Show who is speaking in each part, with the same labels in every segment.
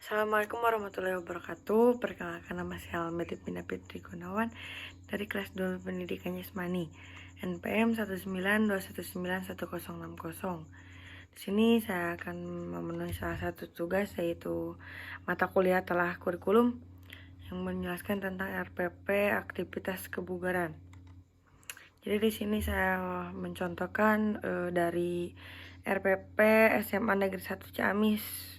Speaker 1: Assalamualaikum warahmatullahi wabarakatuh. Perkenalkan, nama saya Almeti Pindah Fitri Gunawan dari kelas 2 Pendidikan Jasmani NPM 192191060. Di sini saya akan memenuhi salah satu tugas, yaitu mata kuliah telah kurikulum yang menjelaskan tentang RPP, aktivitas kebugaran. Jadi di sini saya mencontohkan dari RPP SMA Negeri 1 Ciamis,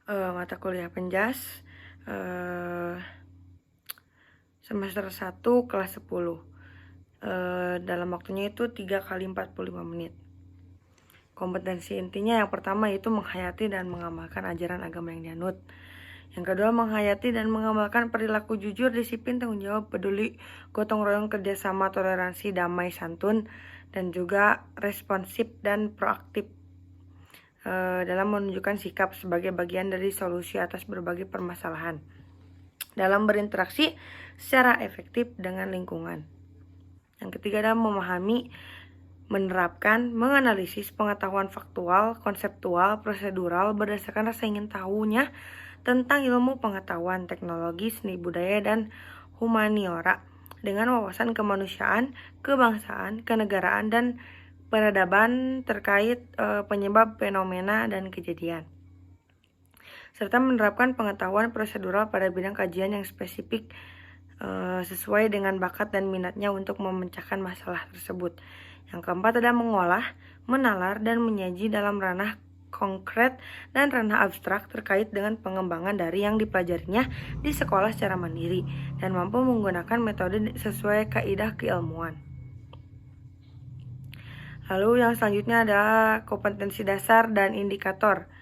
Speaker 1: mata kuliah penjas, semester 1 kelas 10. Dalam waktunya itu 3 kali 45 menit. Kompetensi intinya yang pertama itu menghayati dan mengamalkan ajaran agama yang dianut. Yang kedua, menghayati dan mengamalkan perilaku jujur, disiplin, tanggung jawab, peduli, gotong royong, kerjasama, toleransi, damai, santun, dan juga responsif dan proaktif dalam menunjukkan sikap sebagai bagian dari solusi atas berbagai permasalahan, dalam berinteraksi secara efektif dengan lingkungan. Yang ketiga adalah memahami, menerapkan, menganalisis pengetahuan faktual, konseptual, prosedural berdasarkan rasa ingin tahunya tentang ilmu pengetahuan, teknologi, seni budaya, dan humaniora dengan wawasan kemanusiaan, kebangsaan, kenegaraan, dan peradaban terkait penyebab fenomena dan kejadian, serta menerapkan pengetahuan prosedural pada bidang kajian yang spesifik sesuai dengan bakat dan minatnya untuk memecahkan masalah tersebut. Yang keempat adalah mengolah, menalar, dan menyaji dalam ranah konkret dan ranah abstrak terkait dengan pengembangan dari yang dipelajarinya di sekolah secara mandiri dan mampu menggunakan metode sesuai kaidah keilmuan. Lalu yang selanjutnya adalah kompetensi dasar dan indikator.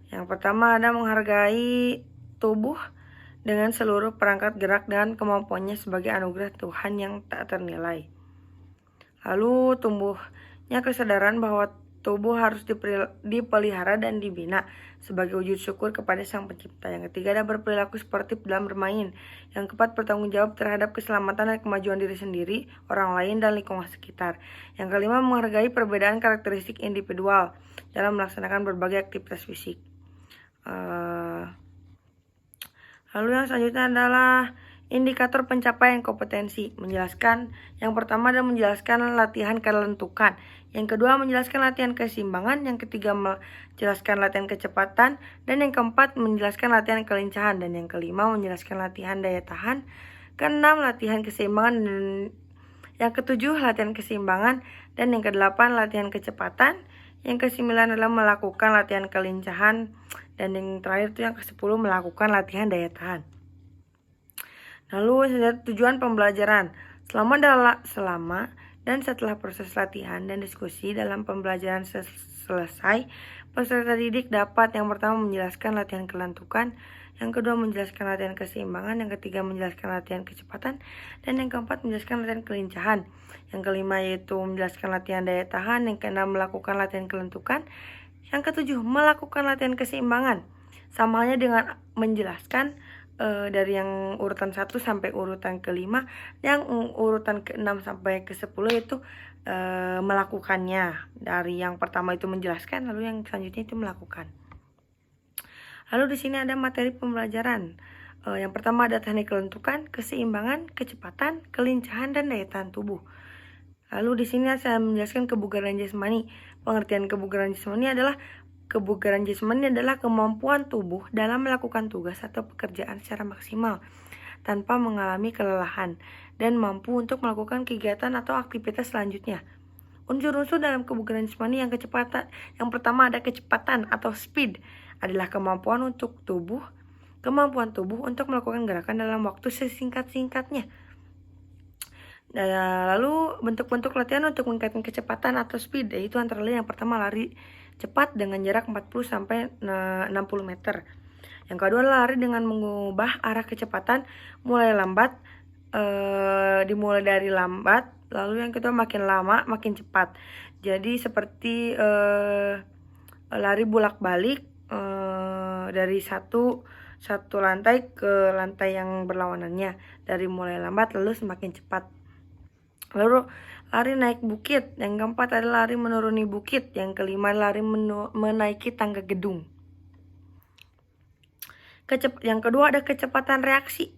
Speaker 1: Yang pertama ada menghargai tubuh dengan seluruh perangkat gerak dan kemampuannya sebagai anugerah Tuhan yang tak ternilai. Lalu tumbuhnya kesadaran bahwa tubuh harus dipelihara dan dibina sebagai wujud syukur kepada Sang Pencipta. Yang ketiga ada berperilaku sportif dalam bermain. Yang keempat, bertanggung jawab terhadap keselamatan dan kemajuan diri sendiri, orang lain, dan lingkungan sekitar. Yang kelima, menghargai perbedaan karakteristik individual dalam melaksanakan berbagai aktivitas fisik. Lalu yang selanjutnya adalah indikator pencapaian kompetensi. Menjelaskan, yang pertama adalah menjelaskan latihan kelentukan. Yang kedua, menjelaskan latihan keseimbangan. Yang ketiga, menjelaskan latihan kecepatan. Dan yang keempat, menjelaskan latihan kelincahan. Dan yang kelima, menjelaskan latihan daya tahan. Keenam, latihan keseimbangan. Dan yang ketujuh, latihan keseimbangan. Dan yang kedelapan, latihan kecepatan. Yang kesembilan adalah melakukan latihan kelincahan. Dan yang terakhir itu yang ke-10, melakukan latihan daya tahan. Lalu tujuan pembelajaran. Selama dan setelah proses latihan dan diskusi dalam pembelajaran selesai, peserta didik dapat yang pertama menjelaskan latihan kelentukan, yang kedua menjelaskan latihan keseimbangan, yang ketiga menjelaskan latihan kecepatan, dan yang keempat menjelaskan latihan kelincahan. Yang kelima yaitu menjelaskan latihan daya tahan, yang keenam melakukan latihan kelentukan, yang ketujuh melakukan latihan keseimbangan. Sama halnya dengan menjelaskan dari yang urutan 1 sampai urutan ke-5, yang urutan ke-6 sampai ke-10 itu melakukannya. Dari yang pertama itu menjelaskan, lalu yang selanjutnya itu melakukan. Lalu di sini ada materi pembelajaran. Yang pertama ada teknik kelentukan, keseimbangan, kecepatan, kelincahan, dan daya tahan tubuh. Lalu di sini saya menjelaskan kebugaran jasmani. Pengertian kebugaran jasmani adalah kemampuan tubuh dalam melakukan tugas atau pekerjaan secara maksimal tanpa mengalami kelelahan dan mampu untuk melakukan kegiatan atau aktivitas selanjutnya. Unsur-unsur dalam kebugaran jasmani yang pertama ada kecepatan atau speed, adalah kemampuan tubuh untuk melakukan gerakan dalam waktu sesingkat-singkatnya. Lalu bentuk-bentuk latihan untuk meningkatkan kecepatan atau speed, yaitu antara lain yang pertama lari cepat dengan jarak 40 sampai 60 meter. Yang kedua lari dengan mengubah arah kecepatan mulai lambat, dimulai dari lambat, lalu yang kedua makin lama makin cepat. Jadi seperti lari bolak-balik dari satu lantai ke lantai yang berlawanannya, dari mulai lambat lalu semakin cepat. Lalu lari naik bukit. Yang keempat adalah lari menuruni bukit. Yang kelima lari menaiki tangga gedung. Yang kedua ada kecepatan reaksi.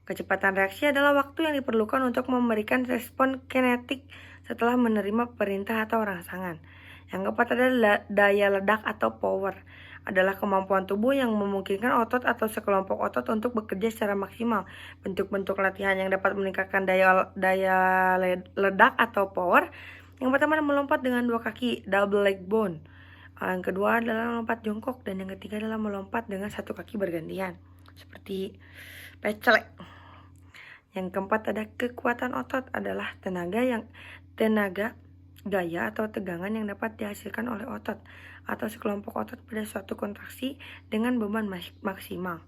Speaker 1: Kecepatan reaksi adalah waktu yang diperlukan untuk memberikan respon kinetik setelah menerima perintah atau rangsangan. Yang keempat adalah daya ledak atau power. Adalah kemampuan tubuh yang memungkinkan otot atau sekelompok otot untuk bekerja secara maksimal. Bentuk-bentuk latihan yang dapat meningkatkan daya ledak atau power. Yang pertama adalah melompat dengan 2 kaki, double leg bound. Yang kedua adalah melompat jongkok, dan yang ketiga adalah melompat dengan 1 kaki bergantian, seperti pecelek. Yang keempat ada kekuatan otot, adalah tenaga gaya atau tegangan yang dapat dihasilkan oleh otot atau sekelompok otot pada suatu kontraksi dengan beban maksimal.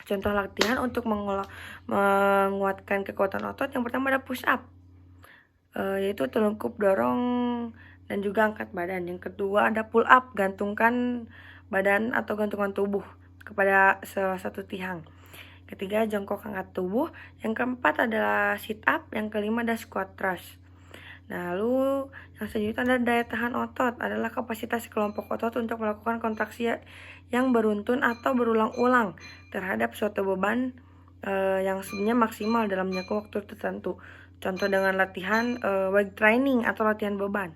Speaker 1: Contoh latihan untuk menguatkan kekuatan otot yang pertama ada push up, yaitu telungkup dorong dan juga angkat badan. Yang kedua ada pull up, gantungkan badan atau gantungan tubuh kepada salah satu tiang. Ketiga jongkok angkat tubuh. Yang keempat adalah sit up. Yang kelima ada squat thrust. Nah, lalu yang selanjutnya adalah daya tahan otot, adalah kapasitas kelompok otot untuk melakukan kontraksi yang beruntun atau berulang-ulang terhadap suatu beban yang sebenarnya maksimal dalam jangka waktu tertentu. Contoh dengan latihan weight training atau latihan beban.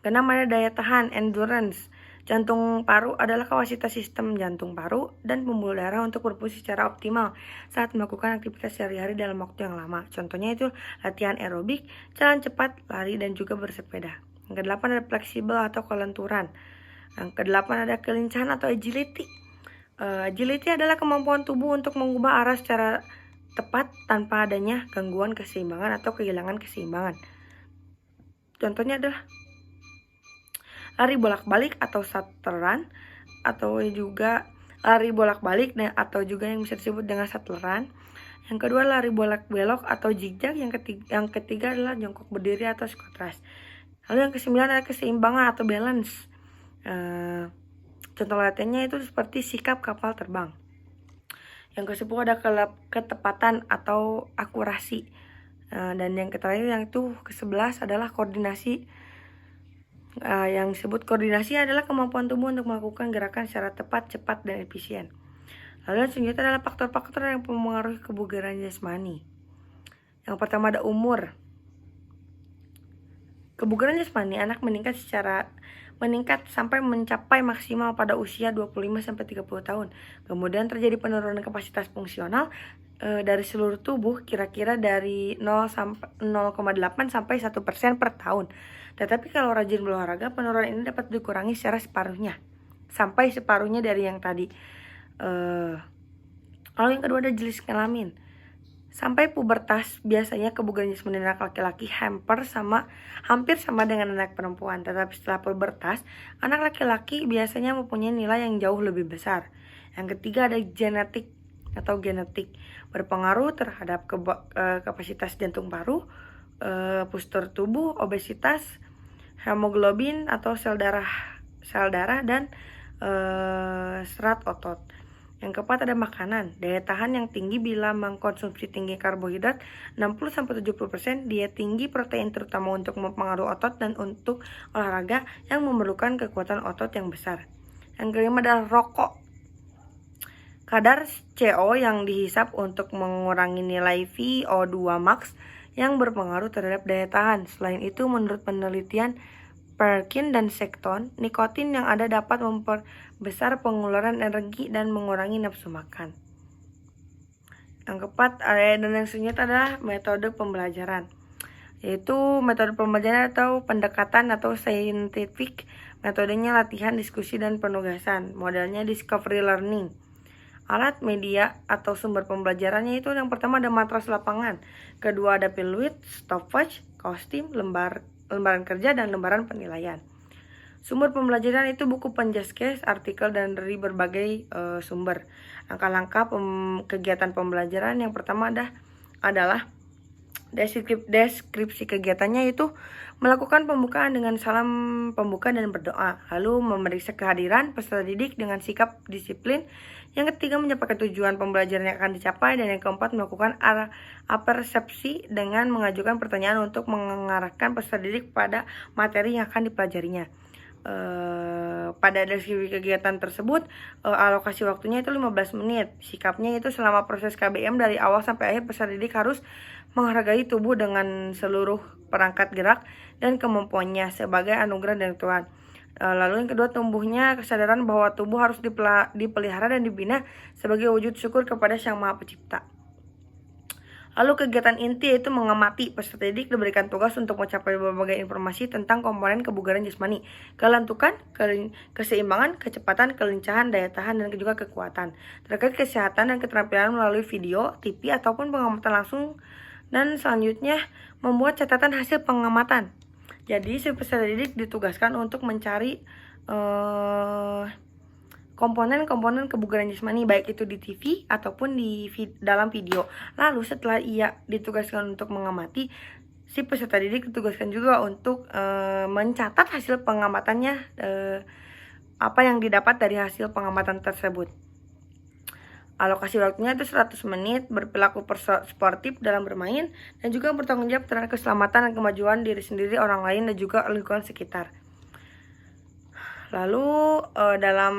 Speaker 1: Keenam ada daya tahan, endurance. Jantung paru adalah kapasitas sistem jantung paru dan pembuluh darah untuk berfungsi secara optimal saat melakukan aktivitas sehari-hari dalam waktu yang lama. Contohnya itu latihan aerobik, jalan cepat, lari, dan juga bersepeda. Yang kedelapan ada fleksibel atau kelenturan. Yang kedelapan ada kelincahan atau agility. Agility adalah kemampuan tubuh untuk mengubah arah secara tepat tanpa adanya gangguan keseimbangan atau kehilangan keseimbangan. Contohnya adalah lari bolak-balik atau shuttle run, atau juga lari bolak-balik atau juga yang bisa disebut dengan shuttle run. Yang kedua lari bolak-belok atau zigzag. Yang ketiga adalah jongkok berdiri atau squat thrust. Lalu yang kesembilan adalah keseimbangan atau balance. Contoh latihannya itu seperti sikap kapal terbang. Yang ke-10 ada ketepatan atau akurasi. Dan yang terakhir yang itu ke-11 adalah koordinasi. Yang disebut koordinasi adalah kemampuan tubuh untuk melakukan gerakan secara tepat, cepat, dan efisien. Lalu yang selanjutnya adalah faktor-faktor yang mempengaruhi kebugaran jasmani. Yang pertama ada umur. Kebugaran jasmani anak meningkat sampai mencapai maksimal pada usia 25-30 tahun. Kemudian terjadi penurunan kapasitas fungsional dari seluruh tubuh kira-kira dari 0,8 sampai 1% per tahun. Tetapi kalau rajin berolahraga, penurunan ini dapat dikurangi secara sampai separuhnya dari yang tadi. Lalu yang kedua ada jenis kelamin. Sampai pubertas, biasanya kebugaran jasmani anak laki-laki hampir sama dengan anak perempuan. Tetapi setelah pubertas, anak laki-laki biasanya mempunyai nilai yang jauh lebih besar. Yang ketiga ada genetik berpengaruh terhadap kapasitas jantung paru, postur tubuh, obesitas, hemoglobin atau sel darah dan serat otot. Yang keempat ada makanan. Daya tahan yang tinggi bila mengkonsumsi tinggi karbohidrat 60-70%, diet tinggi protein terutama untuk mempengaruhi otot dan untuk olahraga yang memerlukan kekuatan otot yang besar. Yang kelima adalah rokok. Kadar CO yang dihisap untuk mengurangi nilai VO2 max yang berpengaruh terhadap daya tahan. Selain itu, menurut penelitian Perkin dan Sexton, nikotin yang ada dapat memperbesar pengeluaran energi dan mengurangi nafsu makan. Yang keempat dan yang selanjutnya adalah metode pembelajaran, yaitu metode pembelajaran atau pendekatan atau scientific. Metodenya latihan, diskusi, dan penugasan. Modelnya discovery learning. Alat, media, atau sumber pembelajarannya itu yang pertama ada matras lapangan, kedua ada peluit, stopwatch, kostum, lembaran kerja, dan lembaran penilaian. Sumber pembelajaran itu buku penjaskes, artikel, dan dari berbagai sumber. Langkah-langkah kegiatan pembelajaran yang pertama adalah deskripsi kegiatannya, itu melakukan pembukaan dengan salam pembuka dan berdoa, lalu memeriksa kehadiran peserta didik dengan sikap disiplin. Yang ketiga menyampaikan tujuan pembelajaran yang akan dicapai, dan yang keempat melakukan persepsi dengan mengajukan pertanyaan untuk mengarahkan peserta didik pada materi yang akan dipelajarinya. pada deskripsi kegiatan tersebut alokasi waktunya itu 15 menit. Sikapnya itu selama proses KBM dari awal sampai akhir peserta didik harus menghargai tubuh dengan seluruh perangkat gerak dan kemampuannya sebagai anugerah dari Tuhan. Lalu yang kedua, tumbuhnya kesadaran bahwa tubuh harus dipelihara dan dibina sebagai wujud syukur kepada Sang Maha Pencipta. Lalu kegiatan inti yaitu mengamati. Peserta didik diberikan tugas untuk mencapai berbagai informasi tentang komponen kebugaran jasmani, kelentukan, keseimbangan, kecepatan, kelincahan, daya tahan, dan juga kekuatan. Terkait kesehatan dan keterampilan melalui video, TV, ataupun pengamatan langsung. Dan selanjutnya membuat catatan hasil pengamatan. Jadi si peserta didik ditugaskan untuk mencari komponen-komponen kebugaran jasmani, baik itu di TV ataupun di dalam video. Lalu setelah ia ditugaskan untuk mengamati, si peserta didik ditugaskan juga untuk mencatat hasil pengamatannya, apa yang didapat dari hasil pengamatan tersebut. Alokasi waktunya itu 100 menit, berperilaku sportif dalam bermain, dan juga bertanggung jawab terhadap keselamatan dan kemajuan diri sendiri, orang lain, dan juga lingkungan sekitar. Lalu dalam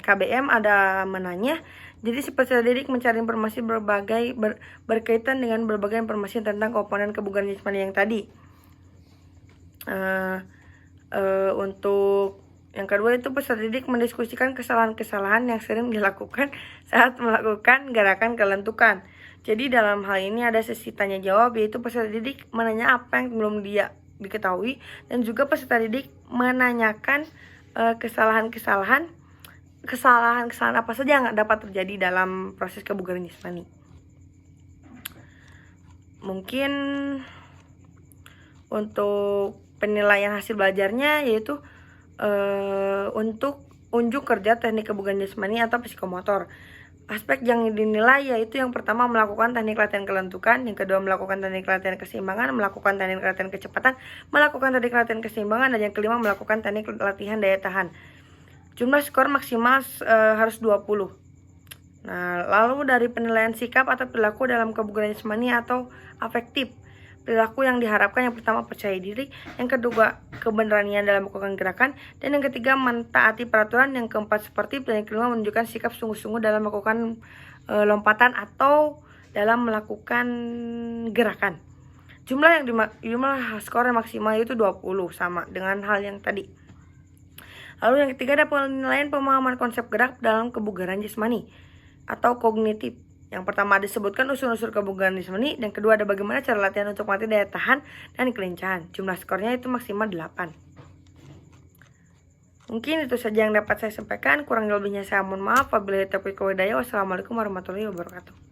Speaker 1: KBM ada menanya. Jadi si peserta didik mencari informasi berkaitan dengan berbagai informasi tentang komponen kebugaran jasmani yang tadi. Untuk yang kedua itu peserta didik mendiskusikan kesalahan-kesalahan yang sering dilakukan saat melakukan gerakan kelentukan. Jadi dalam hal ini ada sesi tanya jawab, yaitu peserta didik menanya apa yang belum dia diketahui, dan juga peserta didik menanyakan kesalahan-kesalahan apa saja yang dapat terjadi dalam proses kebugaran jasmani. Mungkin untuk penilaian hasil belajarnya yaitu untuk unjuk kerja teknik kebugaran jasmani atau psikomotor. Aspek yang dinilai yaitu yang pertama melakukan teknik latihan kelentukan, yang kedua melakukan teknik latihan keseimbangan, melakukan teknik latihan kecepatan, melakukan teknik latihan keseimbangan, dan yang kelima melakukan teknik latihan daya tahan. Jumlah skor maksimal harus 20. Nah, lalu dari penilaian sikap atau perilaku dalam kebugaran jasmani atau afektif. Perilaku yang diharapkan yang pertama percaya diri, yang kedua keberanian dalam melakukan gerakan, dan yang ketiga mentaati peraturan, yang keempat sportif, dan yang kelima menunjukkan sikap sungguh-sungguh dalam melakukan lompatan atau dalam melakukan gerakan. Jumlah skor yang maksimal itu 20, sama dengan hal yang tadi. Lalu yang ketiga ada penilaian pemahaman konsep gerak dalam kebugaran jasmani atau kognitif. Yang pertama disebutkan unsur-unsur kebugaran jasmani, dan kedua ada bagaimana cara latihan untuk melatih daya tahan dan kelincahan. Jumlah skornya itu maksimal 8. Mungkin itu saja yang dapat saya sampaikan. Kurang lebihnya saya mohon maaf. Wabillahi taufiq wal hidayah. Wassalamualaikum warahmatullahi wabarakatuh.